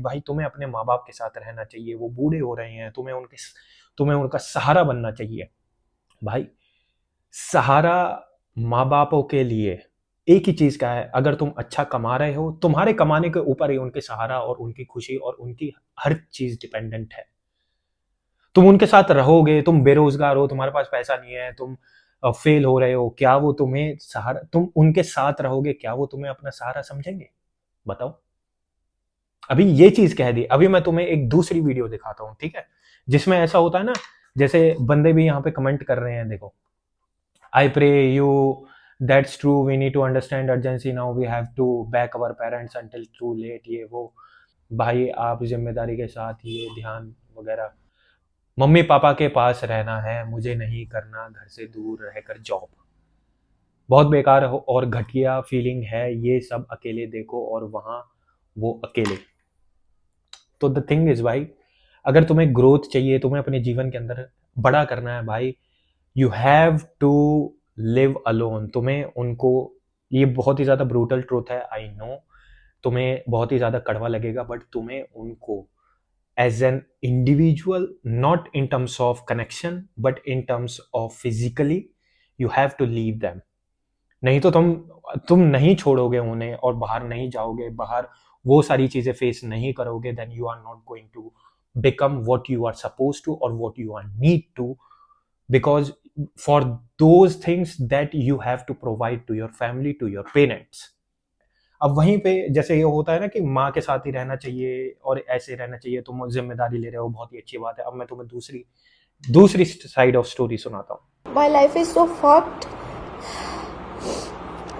भाई तुम्हें अपने माँ बाप के साथ रहना चाहिए, वो बूढ़े हो रहे हैं, तुम्हें उनका सहारा बनना चाहिए। भाई सहारा माँ बापों के लिए एक ही चीज का है, अगर तुम अच्छा कमा रहे हो, तुम्हारे कमाने के ऊपर ही उनके सहारा और उनकी खुशी और उनकी हर चीज डिपेंडेंट है। तुम उनके साथ रहोगे, तुम बेरोजगार हो, तुम्हारे पास पैसा नहीं है, तुम फेल हो रहे हो, क्या वो तुम्हें सहारा, तुम उनके साथ रहोगे, क्या वो तुम्हें अपना सहारा समझेंगे? बताओ। अभी ये चीज कह दी, अभी मैं तुम्हें एक दूसरी वीडियो दिखाता हूँ, ठीक है, जिसमें ऐसा होता है ना, जैसे बंदे भी यहाँ पे कमेंट कर रहे हैं, देखो, I pray you that's true, we need to understand urgency now, we have to back our parents until too late, ये वो। भाई आप जिम्मेदारी के साथ ये ध्यान वगैरह, मम्मी पापा के पास रहना है, मुझे नहीं करना घर से दूर रहकर जॉब, बहुत बेकार हो और घटिया फीलिंग है ये सब, अकेले देखो और वहां वो अकेले। तो द थिंग इज भाई, अगर तुम्हें ग्रोथ चाहिए, तुम्हें अपने जीवन के अंदर बड़ा करना है भाई, you have to live alone. तुम्हें उनको, ये बहुत ही ज्यादा ब्रूटल ट्रूथ है, आई नो, तुम्हें बहुत ही ज्यादा कड़वा लगेगा, बट तुम्हें उनको as an individual, not in terms of connection but in terms of physically, you have to leave them. नहीं तो तुम नहीं छोड़ोगे उन्हें और बाहर नहीं जाओगे, बाहर वो सारी चीजें फेस नहीं करोगे, then you are not going to become what you are supposed to or what you are need to, because for those things that you have to provide to your family, to your parents। अब वहीं पे जैसे ये होता है ना कि माँ के साथ ही रहना चाहिए और ऐसे रहना चाहिए, तुम जिम्मेदारी ले रहे हो, बहुत ही अच्छी बात है। अब मैं तुम्हें दूसरी साइड ऑफ स्टोरी सुनाता हूँ। My life is so fucked।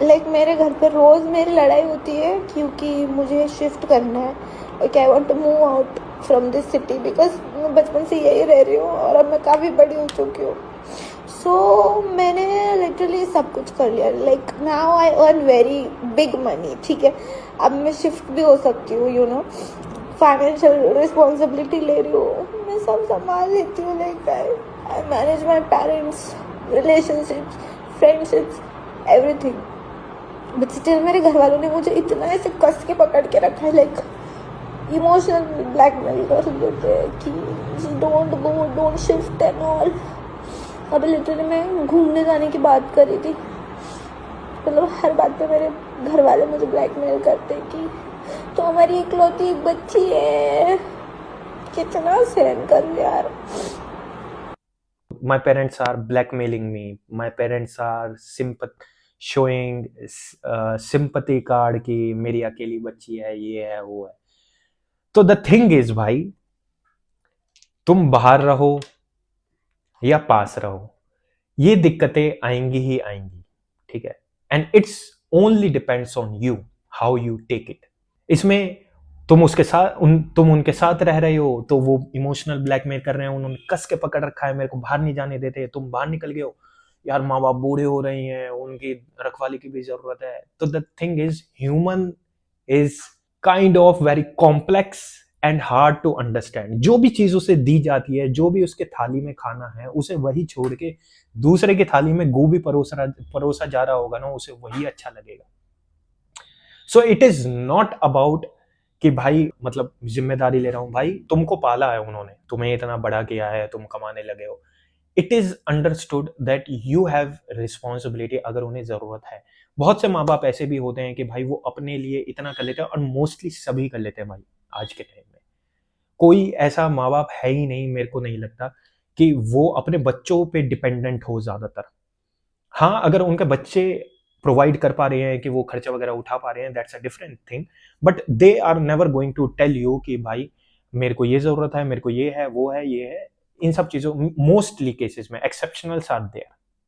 Like मेरे घर पे रोज मेरी लड़ाई होती है क्योंकि मुझे शिफ्ट करना है, like I want to move out from this city, because मैं बचपन से यही रह रही हूँ और अब मैं काफ़ी बड़ी हो चुकी हूँ। सो मैंने लिटरली सब कुछ कर लिया, like now I earn very big money, ठीक है, अब मैं शिफ्ट भी हो सकती हूँ, यू नो, फाइनेंशियल रिस्पॉन्सिबिलिटी ले रही हूँ, मैं सब संभाल लेती हूँ, like I manage my parents, relationships, friendships, everything. But still मेरे घर वालों ने मुझे इतना ऐसे कस के पकड़ के रखा है, लाइक इमोशनल ब्लैकमेल कर देते हैं कि don't go, don't shift and all. अभी लिटरली मैं घूमने जाने की बात कर रही थी, मतलब हर बात पे मेरे घर वाले मुझे ब्लैकमेल करते हैं कि तो हमारी इकलौती बच्ची है, कितना सहन कर यार। My parents are blackmailing me, my parents are showing sympathy card कि मेरी अकेली बच्ची है, ये है वो है। तो द थिंग इज भाई, तुम बाहर रहो या पास रहो, ये दिक्कतें आएंगी ही आएंगी, ठीक है, and it's only depends on you, how you take it. इसमें तुम उनके साथ रह रहे हो तो वो इमोशनल ब्लैकमेल कर रहे हैं, उन्होंने कस के पकड़ रखा है, मेरे को बाहर नहीं जाने देते, तुम बाहर निकल गए हो, यार माँ बाप बूढ़े हो रहे हैं, उनकी रखवाली की भी जरूरत है। तो the thing is, human is kind of very complex and hard to understand. जो भी चीज उसे दी जाती है, जो भी उसके थाली में खाना है, उसे वही छोड़ के दूसरे की थाली में गोभी परोसा जा रहा होगा ना, उसे वही अच्छा लगेगा। So it is not about कि भाई मतलब जिम्मेदारी ले रहा हूं, भाई तुमको पाला है उन्होंने, तुम्हें इतना बड़ा किया है, तुम कमाने लगे हो, it is understood that you have responsibility अगर उन्हें जरूरत है। बहुत से माँ बाप ऐसे भी होते हैं कि भाई वो अपने लिए इतना कर लेते हैं, और मोस्टली सभी कर लेते हैं भाई आज के टाइम में। कोई ऐसा माँ बाप है ही नहीं, मेरे को नहीं लगता, कि वो अपने बच्चों पे डिपेंडेंट हो ज्यादातर। हाँ, अगर उनके बच्चे प्रोवाइड कर पा रहे हैं कि वो खर्चा वगैरह उठा पा रहे हैं, that's a different thing, but they are never going to tell you कि भाई मेरे को ये जरूरत है, मेरे को ये है, वो है, ये है। इन सब चीजों, मोस्टली केसेस में, एक्सेप्शनल्स आर देयर,